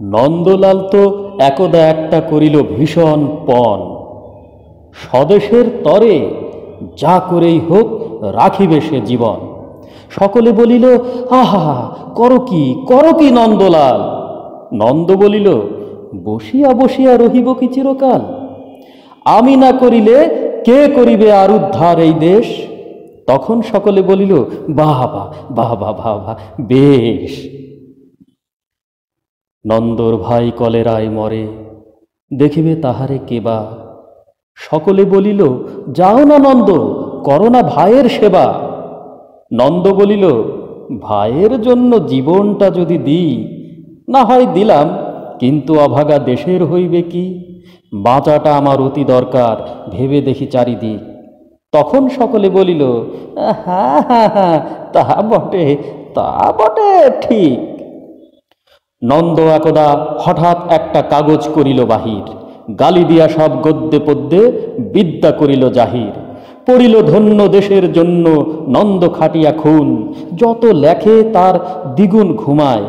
নন্দলাল তো একদা একটা করিল ভীষণ পণ, স্বদেশের তরে যা করেই হোক রাখিবে সে জীবন। সকলে বলিল, আহা, করো কি নন্দলাল? নন্দ বলিল, বসিয়া বসিয়া রহিব কি চিরকাল? আমি না করিলে কে করিবে আর উদ্ধার এই দেশ? তখন সকলে বলিল, বাহ বাহ বাহ বাহ বাহ বাহ, বেশ। নন্দর ভাই কলেরায় মরে, দেখিবে তাহারে কেবা। সকলে বলিল, যাও না নন্দ, করো না ভাইয়ের সেবা। নন্দ বলিল, ভাইয়ের জন্য জীবনটা যদি দিই, না হয় দিলাম, কিন্তু অভাগা দেশের হইবে কি? বাঁচাটা আমার অতি দরকার, ভেবে দেখি চারিদিক। তখন সকলে বলিল, হ্যাঁ হ্যাঁ হ্যাঁ, তা বটে ঠিক। নন্দ একদা হঠাৎ একটা কাগজ করিল বাহির, গালি দিয়া সব গদ্যে পদ্যে বিদ্যা করিল জাহির। পড়িল ধন্য দেশের জন্য নন্দ খাটিয়া খুন, যত লেখে তার দ্বিগুণ ঘুমায়,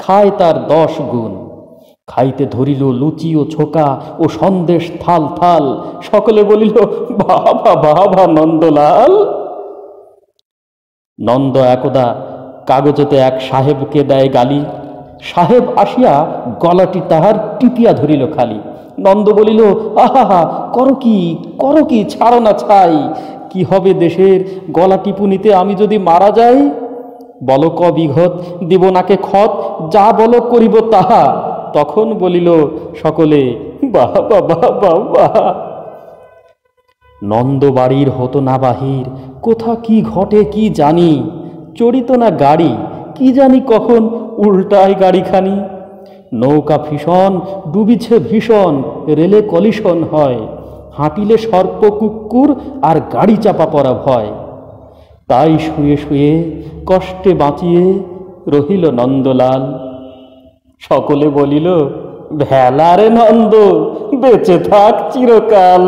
খায় তার 10 গুণ। খাইতে ধরিল লুচি ও ছোকা ও সন্দেশ থাল থাল। সকলে বলিল, বাবা বাবা নন্দলাল। নন্দ একদা কাগজেতে এক সাহেবকে দেয় গালি। সাহেব আসিয়া গলাটি তাহার টিপিয়া ধরিল খালি। নন্দ বলিল, আহা, করো কি, ছাড়ো না ছাই। কি হবে দেশের গলা টিপুনিতে আমি যদি মারা যাই? বলো ক বিঘত, দিব নাকে খত, যা বলো করিব তাহা। তখন বলিল সকলে, বাহ বাহ বাহ বাহ। নন্দ বাড়ির হতো না বাহির, কোথা কি ঘটে কি জানি। চড়িত না গাড়ি, কি জানি কখন উল্টায় গাড়িখানি। নৌকা ভীষণ ডুবিছে ভীষণ, রেলে কলিশন হয়। হাঁটিলে সর্প কুকুর আর গাড়ি চাপা পড়া ভয়। তাই শুয়ে শুয়ে কষ্টে বাঁচিয়ে রহিল নন্দলাল। সকলে বলিল, ভেলা রে নন্দ, বেঁচে থাক চিরকাল।